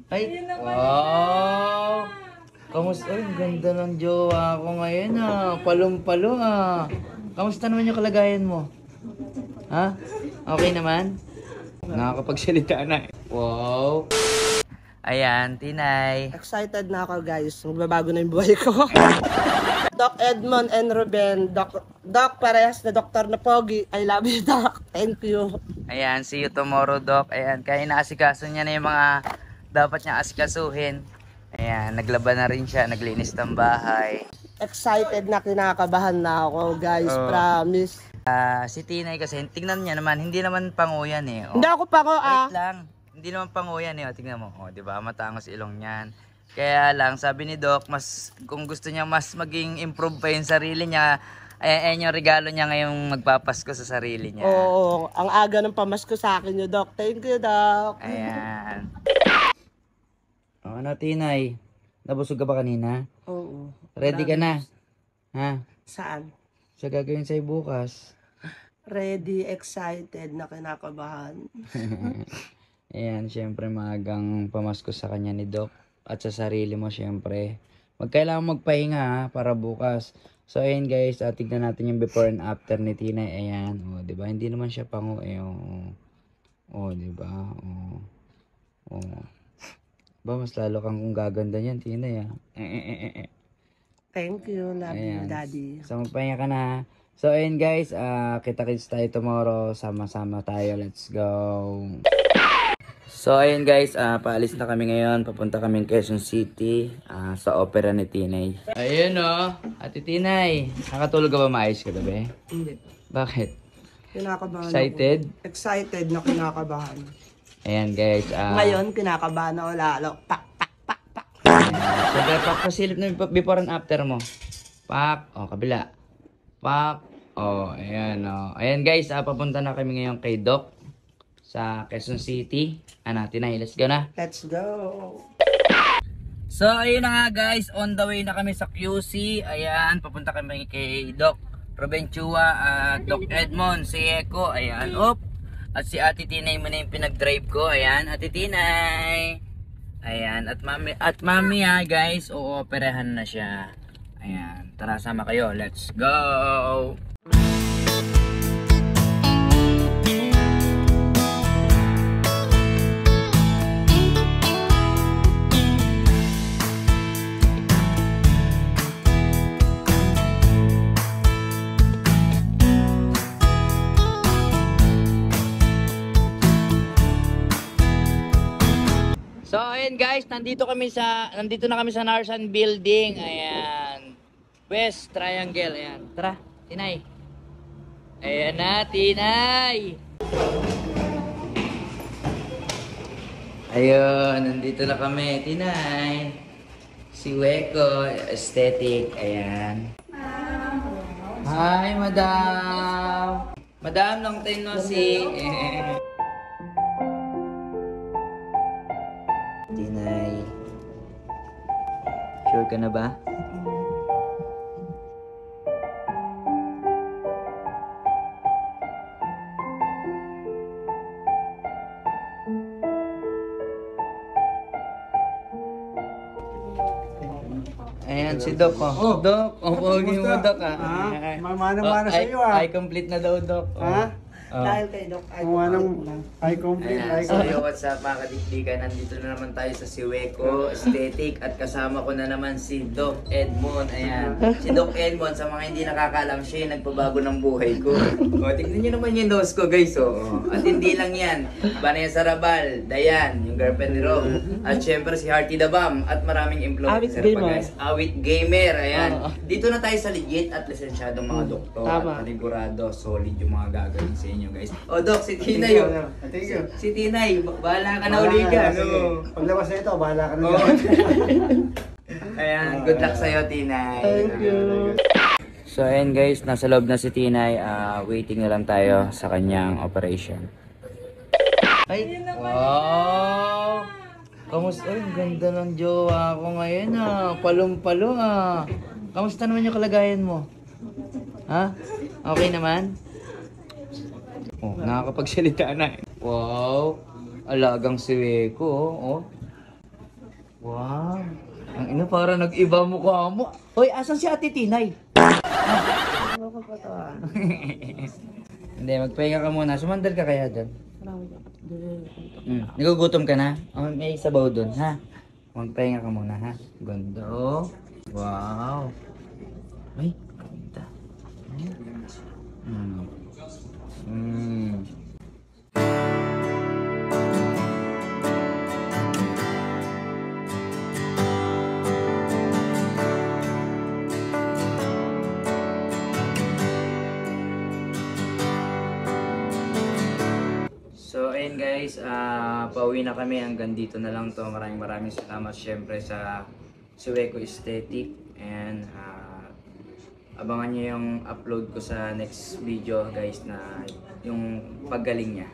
Ay, wow! Kamusta? Ay, ganda ng jowa ko ngayon ah. Palong-palo ah. Kamusta naman yung kalagayan mo? Ha? Okay naman? Nakakapagsalita na eh. Wow! Ayan, Tinay. Excited na ako guys. Magbabago na yung buhay ko. Doc Edmond and Ruben. Doc, parehas na doktor na pogi. I love you, Doc. Thank you. Ayan, see you tomorrow, Doc. Ayan, kaya inaasikaso niya na yung mga dapat niya asikasuhin. Ayan, naglaban na rin siya, naglinis ng bahay. Excited na, kinakabahan na ako guys. Promise. Si Tinay kasi, tingnan niya naman, hindi naman panguyan eh. Hindi ako pa ko Wait lang, hindi naman panguyan eh. Tingnan mo, di ba? Matangos ilong niyan. Kaya lang, sabi ni Doc, mas, kung gusto niya mas maging improve pa yung sarili niya, ayan yung regalo niya ngayong magpapasko sa sarili niya. Oo, ang aga ng pamasko sa akin yung Doc. Thank you, Doc. Ayan. Ano, Tinay? Nabusog ka ba kanina? Oo. Ready ka na? Ha? Saan? Sa gagawin sa'yo bukas. Ready, excited, na kinakabahan. Ayan, syempre maagang pamasko sa kanya ni Doc. At sa sarili mo syempre. Magkailangan magpahinga ha, para bukas. So ayan guys, tignan natin yung before and after ni Tinay. Ayan, oh, 'di ba? Hindi naman siya pango eh. Oh, 'di ba? Oh. Ba mas lalo kang kung gaganda niyan, Tinay ah. Thank you, love you, Ayan. Daddy. So magpahinga ka na. So ayan guys, kita-kits tayo tomorrow. Sama-sama tayo. Let's go. So ayun guys, paalis na kami ngayon. Papunta kami Quezon City sa opera ni Tinay. Ayun oh, Ate Tinay. Nakatulog ka ba maayos ka gabi? Hindi. Bakit? Kinakabahan Excited? ako. Excited na kinakabahan. Ayan guys. Ngayon, kinakabahan ako lalo. Pak. Siyempre, pasilip na before and after mo. Pak. O, kabila. Pak. O, ayan o. Ayan guys, papunta na kami ngayon kay Doc sa Quezon City. Tinay, let's go na. Let's go. So, ayun na nga guys. On the way na kami sa QC. Ayan, papunta kami kay Doc Ruben Chua at Doc Edmond, si Eko. Ayan, op. At si Ate Tinay mo na yung pinag-drive ko. Ayan, Ate Tinay. Ayan, at mami guys, ooperahan na siya. Ayan, tara sama kayo. Let's go! So ayun guys, nandito na kami sa Narsan Building. Ayan. West Triangle, ayan. Tara, Tinay. Ayan na, Tinay. Ayun, nandito na kami, Tinay. Si Weko, aesthetic, ayan. Hi, Madam. Madam, long time no see. Tinay. Sure ka na ba? Ayan si Doc oh. Doc, pogi mo Doc ah. Mana-mana sa iyo ah. Ay complete na daw Doc. Ha? Dahil kay Doc, I complete. Ayan, so yo, what's up mga kadikdikan, nandito na naman tayo sa Siweco Aesthetic at kasama ko na naman si Doc Edmond. Ayan, si Doc Edmond, sa mga hindi nakakaalam, siya yung nagpabago ng buhay ko. O, tignan nyo naman yung nose ko guys. At hindi lang yan, Vanessa Rabal, Dayan, yung girlfriend ni Rob, at syempre si Hearty the Bomb, at maraming influencer pa guys. Awit Gamer, ayan. Dito na tayo sa legit at lisensyadong mga doktor at panigurado, solid yung mga gagawin sa inyo guys. O Doc, si Tinay yun. Thank you. Si Tinay, bahala ka na uli ka. Paglabas na ito, bahala ka na. Ayan, good luck sa'yo Tinay. Thank you. So ayan guys, nasa loob na si Tinay. Waiting na lang tayo sa kanyang operation. Ay, wow! Kamusta? Ay, ganda ng jowa ko ngayon ah. Palong-palo ah. Kamusta naman yung kalagayan mo? Ha? Okay naman? Oh, nakakapagsalita na eh. Wow! Alagang si Weko oh. para nag-iba mukha mo. Hoy, asan si Ate Tinay? Ano ko pa to ah? Hindi, magpahinga ka muna. Sumandal ka kaya doon? Nagugutom ka na? Oh, may sabaw doon, ha? Magpahinga ka muna, ha? Ganda, oh. Wow. Ay, ganda. So ayun guys, pauwi na kami, hanggang dito na lang to. Maraming salamat syempre sa Sueco Aesthetic, and abangan nyo yung upload ko sa next video guys, na yung paggaling niya.